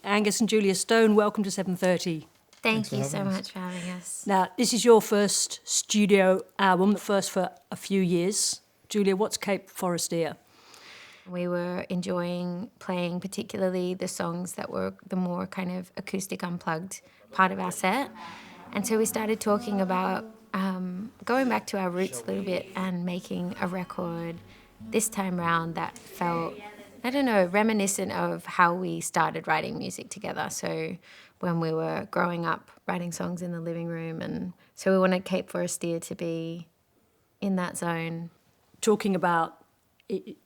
Angus and Julia Stone, welcome to 7:30. Thank you so much for having us. Now, this is your first studio album, the first for a few years. Julia, what's Cape Forestier? We were enjoying playing particularly the songs that were the more kind of acoustic unplugged part of our set. And so we started talking about going back to our roots a little bit and making a record this time round that felt, I don't know, reminiscent of how we started writing music together. So when we were growing up, writing songs in the living room. And so we wanted Cape Forestier to be in that zone. Talking about,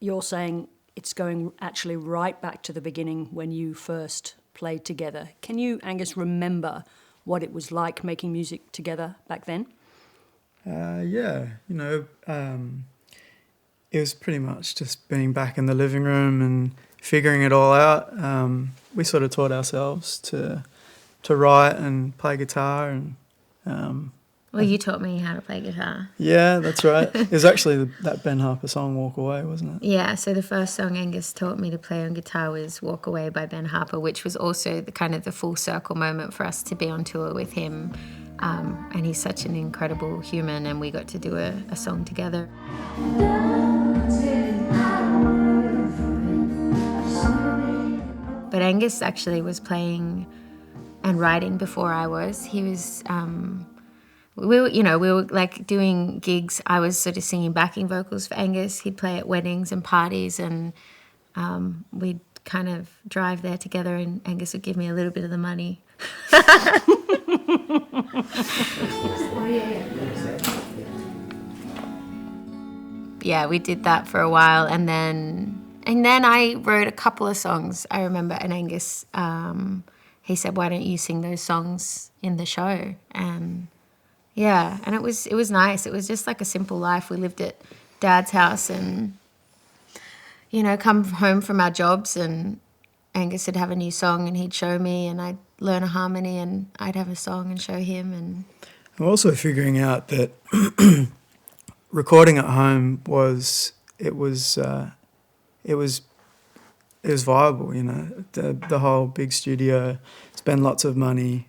you're saying it's going actually right back to the beginning when you first played together. Can you, Angus, remember what it was like making music together back then? It was pretty much just being back in the living room and figuring it all out. We sort of taught ourselves to write and play guitar. And Well, you taught me how to play guitar. yeah, that's right. It was actually that Ben Harper song, Walk Away, wasn't it? Yeah, so the first song Angus taught me to play on guitar was Walk Away by Ben Harper, which was also the kind of the full circle moment for us to be on tour with him. And he's such an incredible human, and we got to do a song together. But Angus actually was playing and writing before I was. He was, we were like doing gigs. I was sort of singing backing vocals for Angus. He'd play at weddings and parties, and we'd kind of drive there together, and Angus would give me a little bit of the money. Yeah, we did that for a while, and then I wrote a couple of songs, I remember, and Angus, he said, why don't you sing those songs in the show? And yeah, and it was nice. It was just like a simple life. We lived at Dad's house and, come home from our jobs, and Angus would have a new song and he'd show me, and I'd learn a harmony and I'd have a song and show him. And I'm also figuring out that recording at home was viable. The whole big studio, spend lots of money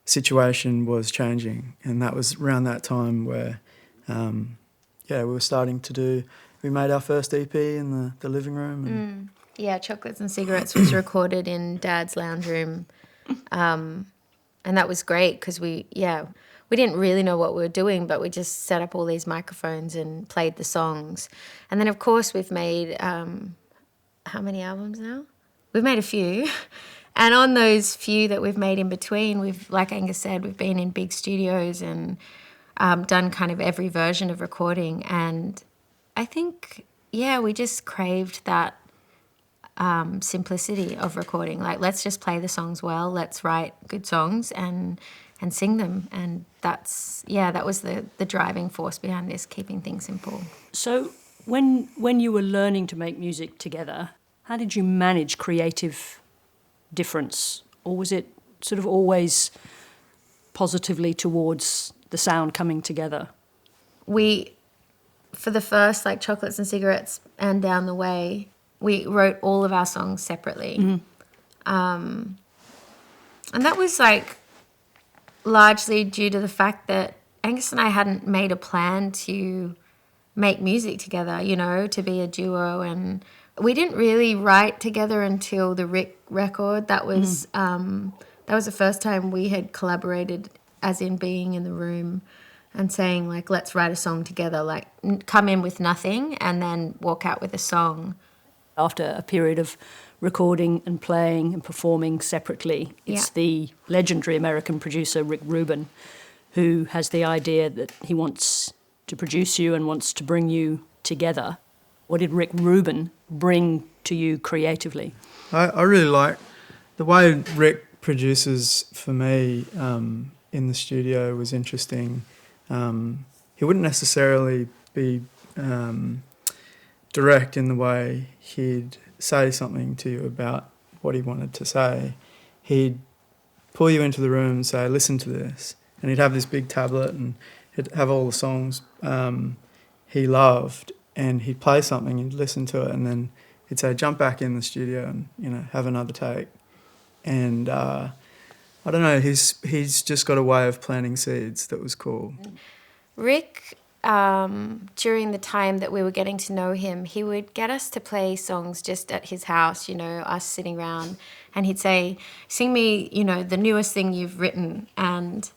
situation was changing, and that was around that time where we were starting to do. We made our first EP in the living room. And Yeah, Chocolates and Cigarettes was recorded in Dad's lounge room, and that was great because we didn't really know what we were doing, but we just set up all these microphones and played the songs. And then, of course, we've made, how many albums now? We've made a few. And on those few that we've made in between, we've, like Angus said, we've been in big studios and done kind of every version of recording. And I think, we just craved that simplicity of recording. Like, let's just play the songs well, let's write good songs and sing them. And that was the driving force behind this, keeping things simple. So when you were learning to make music together, how did you manage creative difference? Or was it sort of always positively towards the sound coming together? We, for the first, like, Chocolates and Cigarettes and Down the Way, we wrote all of our songs separately. And that was, like, largely due to the fact that Angus and I hadn't made a plan to make music together, to be a duo. And we didn't really write together until the Rick record. That was the first time we had collaborated, as in being in the room and saying, like, let's write a song together, like, come in with nothing and then walk out with a song. After a period of recording and playing and performing separately, it's the legendary American producer Rick Rubin who has the idea that he wants to produce you and wants to bring you together. What did Rick Rubin bring to you creatively? I really like the way Rick produces for me in the studio was interesting. He wouldn't necessarily be direct in the way he'd say something to you about what he wanted to say. He'd pull you into the room and say, listen to this. And he'd have this big tablet and he'd have all the songs he loved, and he'd play something, you'd listen to it, and then he'd say, jump back in the studio and, have another take. And I don't know, he's just got a way of planting seeds that was cool. Rick, during the time that we were getting to know him, he would get us to play songs just at his house, us sitting around, and he'd say, sing me, the newest thing you've written. And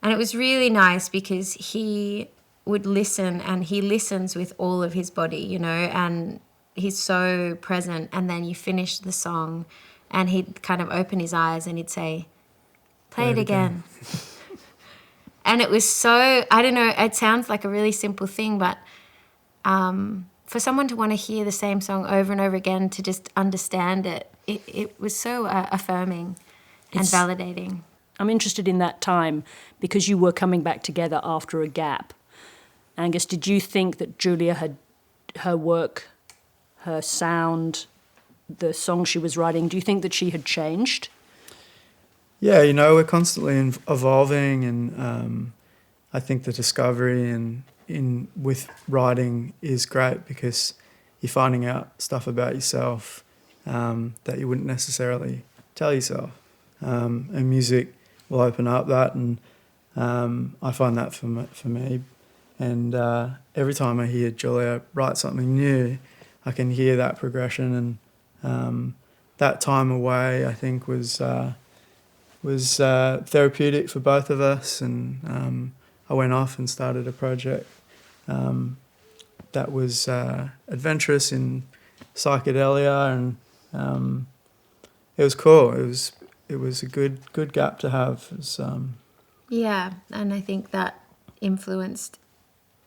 it was really nice because he would listen, and he listens with all of his body, and he's so present. And then you finish the song and he'd kind of open his eyes and he'd say, play it again. And it was so, I don't know, it sounds like a really simple thing, but for someone to want to hear the same song over and over again, to just understand it, it was so affirming and validating. I'm interested in that time because you were coming back together after a gap. Angus, did you think that Julia had her work, her sound, the songs she was writing, do you think that she had changed? Yeah, we're constantly evolving, and I think the discovery with writing is great because you're finding out stuff about yourself that you wouldn't necessarily tell yourself. And music will open up that, and I find that for me. And every time I hear Julia write something new, I can hear that progression, and that time away, I think, was therapeutic for both of us. And I went off and started a project that was adventurous in psychedelia, and it was cool. It was a good gap to have. It was, yeah, and I think that influenced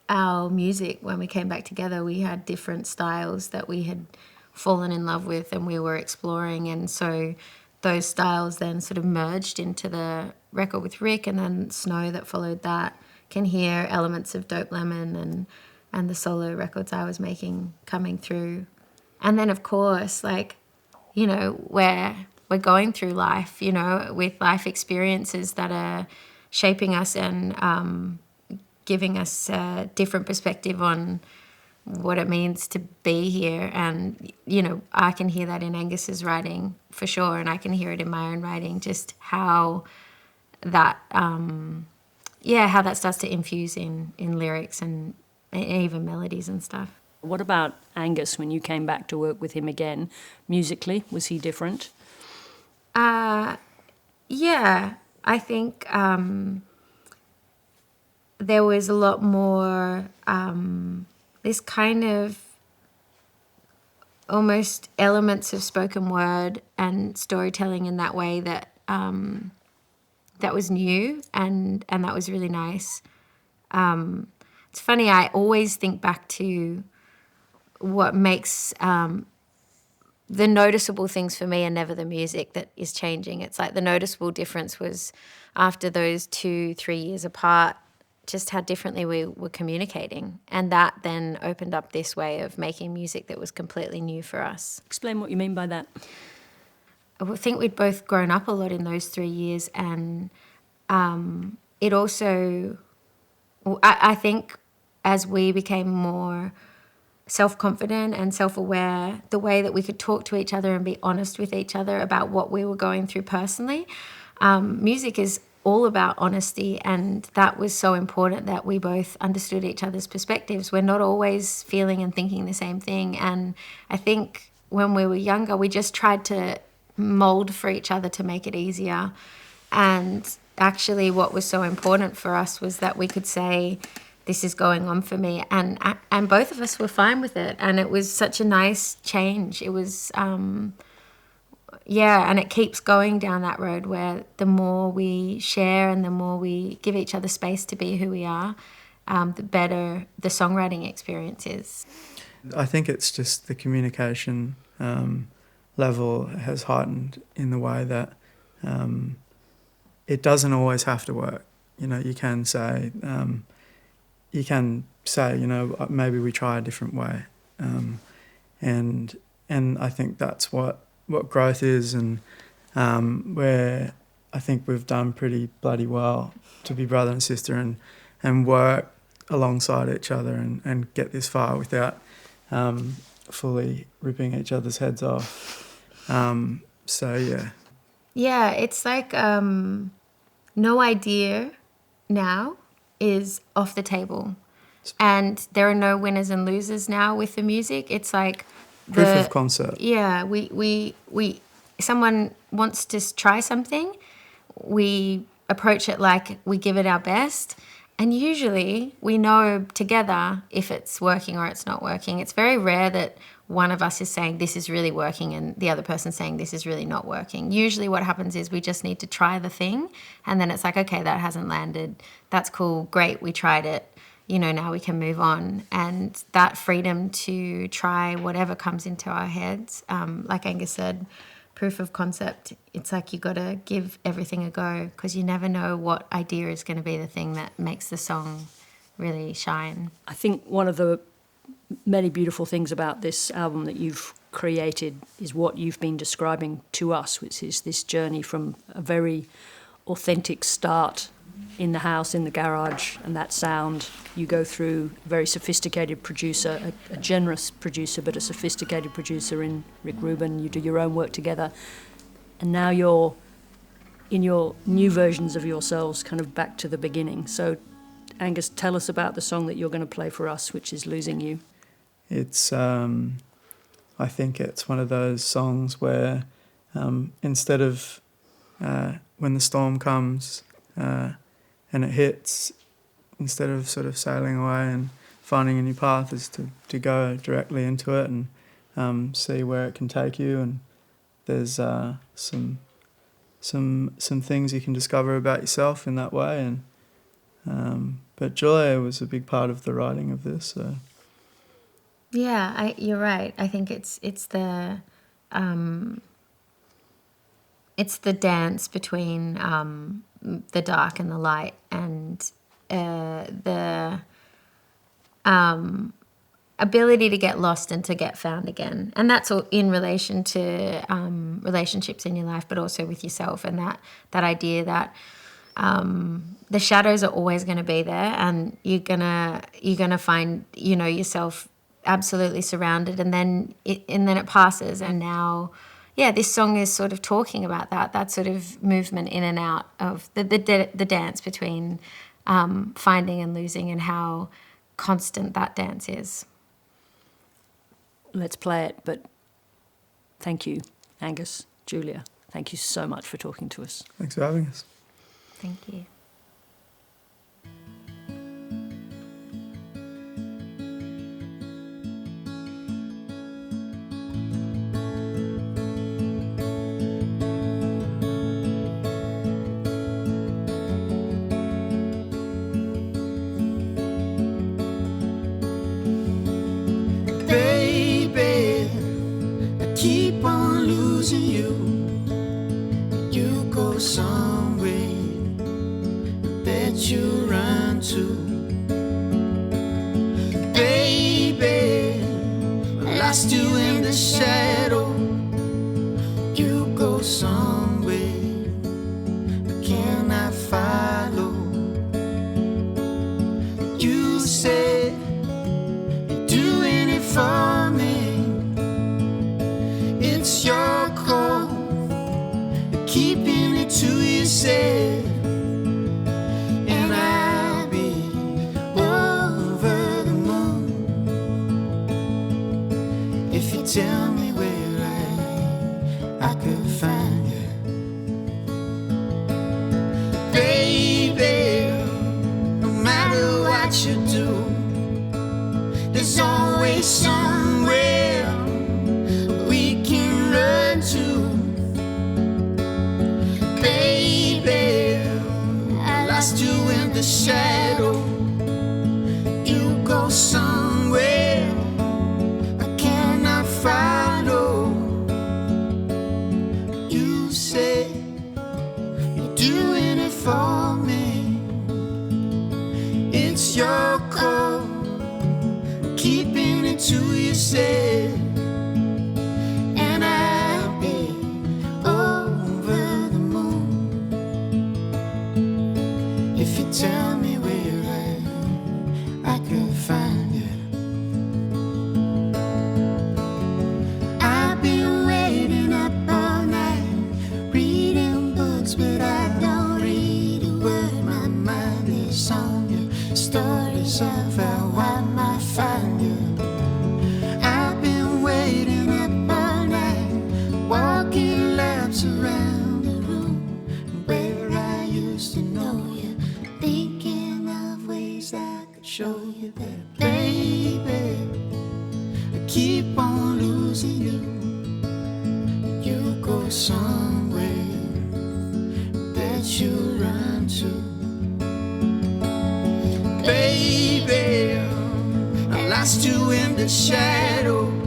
our music. When we came back together, we had different styles that we had fallen in love with and we were exploring, and so those styles then sort of merged into the record with Rick, and then Snow that followed that. Can hear elements of Dope Lemon and the solo records I was making coming through. And then of course, we're going through life, with life experiences that are shaping us and giving us a different perspective on what it means to be here. And, I can hear that in Angus's writing for sure, and I can hear it in my own writing, just how that, how that starts to infuse in lyrics and even melodies and stuff. What about Angus when you came back to work with him again? Musically, was he different? Yeah, I think there was a lot more this kind of almost elements of spoken word and storytelling in that way that that was new and that was really nice. It's funny, I always think back to what makes the noticeable things for me are never the music that is changing. It's like the noticeable difference was after those 2-3 years apart, just how differently we were communicating. And that then opened up this way of making music that was completely new for us. Explain what you mean by that. I think we'd both grown up a lot in those 3 years, and it also, I think as we became more self-confident and self-aware, the way that we could talk to each other and be honest with each other about what we were going through personally. Music is all about honesty, and that was so important that we both understood each other's perspectives. We're not always feeling and thinking the same thing, and I think when we were younger, we just tried to mold for each other to make it easier. And actually what was so important for us was that we could say, this is going on for me, and both of us were fine with it, and it was such a nice change. It was and it keeps going down that road where the more we share and the more we give each other space to be who we are, the better the songwriting experience is. I think it's just the communication level has heightened in the way that it doesn't always have to work. You can say, maybe we try a different way, and I think that's what growth is, and where I think we've done pretty bloody well to be brother and sister and work alongside each other and get this far without fully ripping each other's heads off. So yeah. Yeah, it's like no idea now is off the table. And there are no winners and losers now with the music. It's like Proof of concept. Yeah, we someone wants to try something, we approach it like we give it our best, and usually we know together if it's working or it's not working. It's very rare that one of us is saying this is really working and the other person saying this is really not working. Usually what happens is we just need to try the thing, and then it's like, okay, that hasn't landed. That's cool. Great. We tried it. Now we can move on. And that freedom to try whatever comes into our heads, like Angus said, proof of concept, it's like you got to give everything a go, because you never know what idea is going to be the thing that makes the song really shine. I think one of the many beautiful things about this album that you've created is what you've been describing to us, which is this journey from a very authentic start in the house, in the garage, and that sound. You go through a very sophisticated producer, a generous producer, but a sophisticated producer in Rick Rubin. You do your own work together. And now you're in your new versions of yourselves, kind of back to the beginning. So, Angus, tell us about the song that you're going to play for us, which is Losing You. It's, I think it's one of those songs where instead of when the storm comes and it hits, instead of sort of sailing away and finding a new path, is to go directly into it and see where it can take you. And there's some things you can discover about yourself in that way. And but Julia was a big part of the writing of this. So. Yeah, you're right. I think it's the dance between the dark and the light, and the ability to get lost and to get found again. And that's all in relation to relationships in your life, but also with yourself, and that idea that the shadows are always going to be there, and you're gonna find yourself absolutely surrounded, and then it passes. And now, yeah, this song is sort of talking about that sort of movement in and out of the dance between finding and losing, and how constant that dance is. Let's play it, but thank you, Angus, Julia. Thank you so much for talking to us. Thanks for having us. Thank you. Keep on losing you. You go somewhere that you run to. Baby, I lost you in the shadow. You go somewhere I cannot follow. You said you're doing it for me. It's your call, keeping it to yourself, and I'll be over the moon if you tell me where I could find you. Baby, no matter what you do, there's always somewhere we can run to. Baby, I lost you in the shadow. You go somewhere I cannot follow. You say you're doing it for me. It's your call, keeping it to yourself. Tell me where I could find you. that, baby, I keep on losing you. You go somewhere that you run to. Baby, I lost you in the shadow.